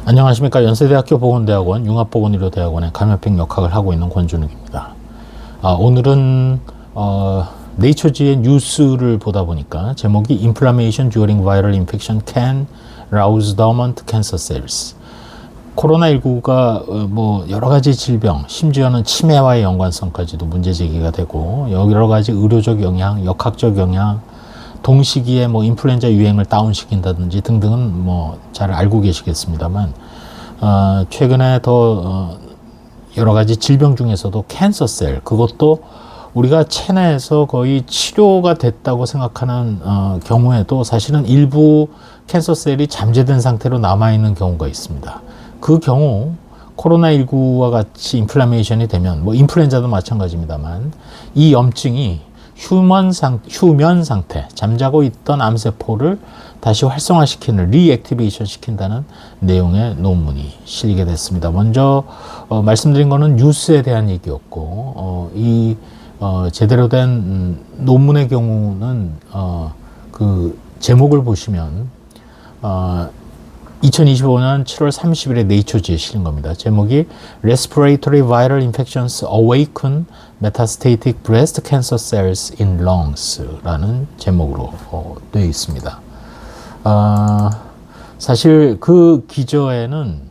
안녕하십니까. 연세대학교 보건대학원 융합보건의료대학원의 감염병 역학을 하고 있는 권준욱입니다. 오늘은 네이처지의 뉴스를 보다 보니까 제목이 Inflammation during viral infection can rouse dormant cancer cells. 코로나19가 뭐 여러 가지 질병, 심지어는 치매와의 연관성까지도 문제 제기가 되고 여러 가지 의료적 영향, 역학적 영향, 동시기에 뭐 인플루엔자 유행을 다운시킨다든지 등등은 뭐 잘 알고 계시겠습니다만 최근에 더 여러 가지 질병 중에서도 캔서셀, 그것도 우리가 체내에서 거의 치료가 됐다고 생각하는 경우에도 사실은 일부 캔서셀이 잠재된 상태로 남아있는 경우가 있습니다. 그 경우 코로나19와 같이 인플라메이션이 되면 뭐 인플루엔자도 마찬가지입니다만 이 염증이 휴면 상태, 잠자고 있던 암세포를 다시 활성화시키는, 리액티베이션 시킨다는 내용의 논문이 실리게 됐습니다. 먼저 말씀드린 거는 뉴스에 대한 얘기였고 제대로 된 논문의 경우는 그 제목을 보시면 2025년 7월 30일에 네이처지에 실린 겁니다. 제목이 Respiratory Viral Infections Awaken Metastatic Breast Cancer Cells in Lungs 라는 제목으로 되어 있습니다. 사실 그 기저에는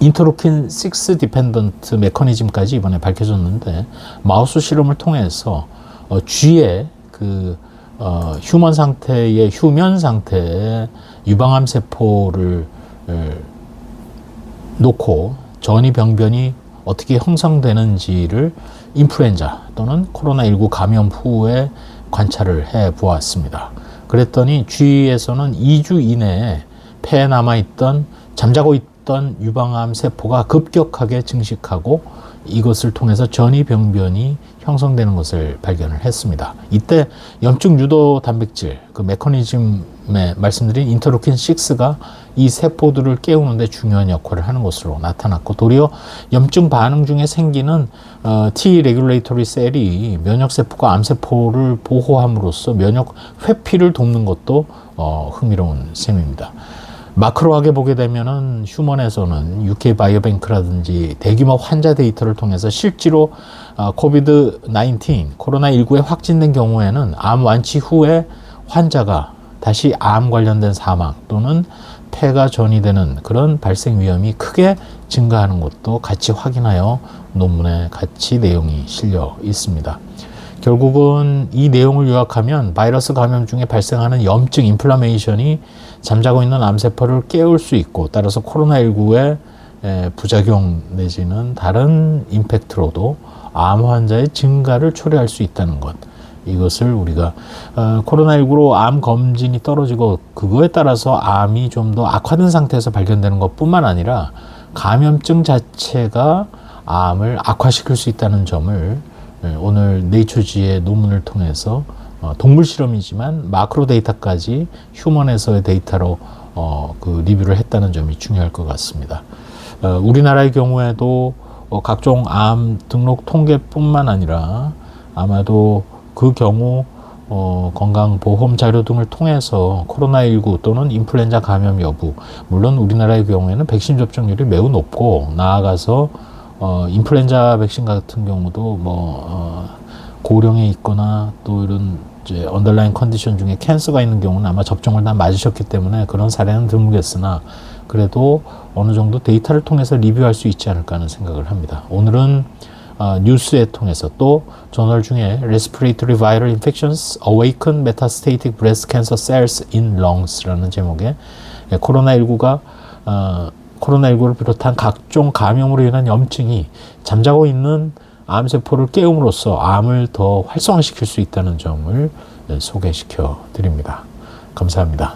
인터루킨 6 디펜던트 메커니즘까지 이번에 밝혀졌는데 마우스 실험을 통해서 쥐의 휴면 상태의 유방암 세포를 놓고 전이병변이 어떻게 형성되는지를 인플루엔자 또는 코로나19 감염 후에 관찰을 해 보았습니다. 그랬더니 쥐에서는 2주 이내에 폐에 남아있던 잠자고 있던 유방암 세포가 급격하게 증식하고 이것을 통해서 전이병변이 형성되는 것을 발견을 했습니다. 이때 염증 유도 단백질, 그 메커니즘에 말씀드린 인터루킨 6가 이 세포들을 깨우는데 중요한 역할을 하는 것으로 나타났고, 도리어 염증 반응 중에 생기는 T 레귤레이터리 셀이 면역세포가 암세포를 보호함으로써 면역 회피를 돕는 것도 흥미로운 셈입니다. 마크로하게 보게 되면은 휴먼에서는 UK 바이오뱅크라든지 대규모 환자 데이터를 통해서 실제로 코비드-19, 코로나19에 확진된 경우에는 암 완치 후에 환자가 다시 암 관련된 사망 또는 폐가 전이되는 그런 발생 위험이 크게 증가하는 것도 같이 확인하여 논문에 같이 내용이 실려 있습니다. 결국은 이 내용을 요약하면 바이러스 감염 중에 발생하는 염증, 인플라메이션이 잠자고 있는 암세포를 깨울 수 있고, 따라서 코로나19의 부작용 내지는 다른 임팩트로도 암 환자의 증가를 초래할 수 있다는 것. 이것을 우리가 코로나19로 암 검진이 떨어지고 그거에 따라서 암이 좀 더 악화된 상태에서 발견되는 것뿐만 아니라 감염증 자체가 암을 악화시킬 수 있다는 점을 오늘 네이처지의 논문을 통해서 동물 실험이지만 마크로 데이터까지 휴먼에서의 데이터로 리뷰를 했다는 점이 중요할 것 같습니다. 우리나라의 경우에도 각종 암 등록 통계뿐만 아니라 아마도 그 경우 건강보험 자료 등을 통해서 코로나19 또는 인플루엔자 감염 여부, 물론 우리나라의 경우에는 백신 접종률이 매우 높고 나아가서 인플루엔자 백신 같은 경우도 고령에 있거나 또 이런 이제 언더라인 컨디션 중에 캔서가 있는 경우는 아마 접종을 다 맞으셨기 때문에 그런 사례는 드물겠으나 그래도 어느 정도 데이터를 통해서 리뷰할 수 있지 않을까 하는 생각을 합니다. 오늘은 뉴스에 통해서 또 저널 중에 Respiratory Viral Infections Awaken Metastatic Breast Cancer Cells in Lungs 라는 제목의 코로나19를 비롯한 각종 감염으로 인한 염증이 잠자고 있는 암세포를 깨움으로써 암을 더 활성화시킬 수 있다는 점을 소개시켜 드립니다. 감사합니다.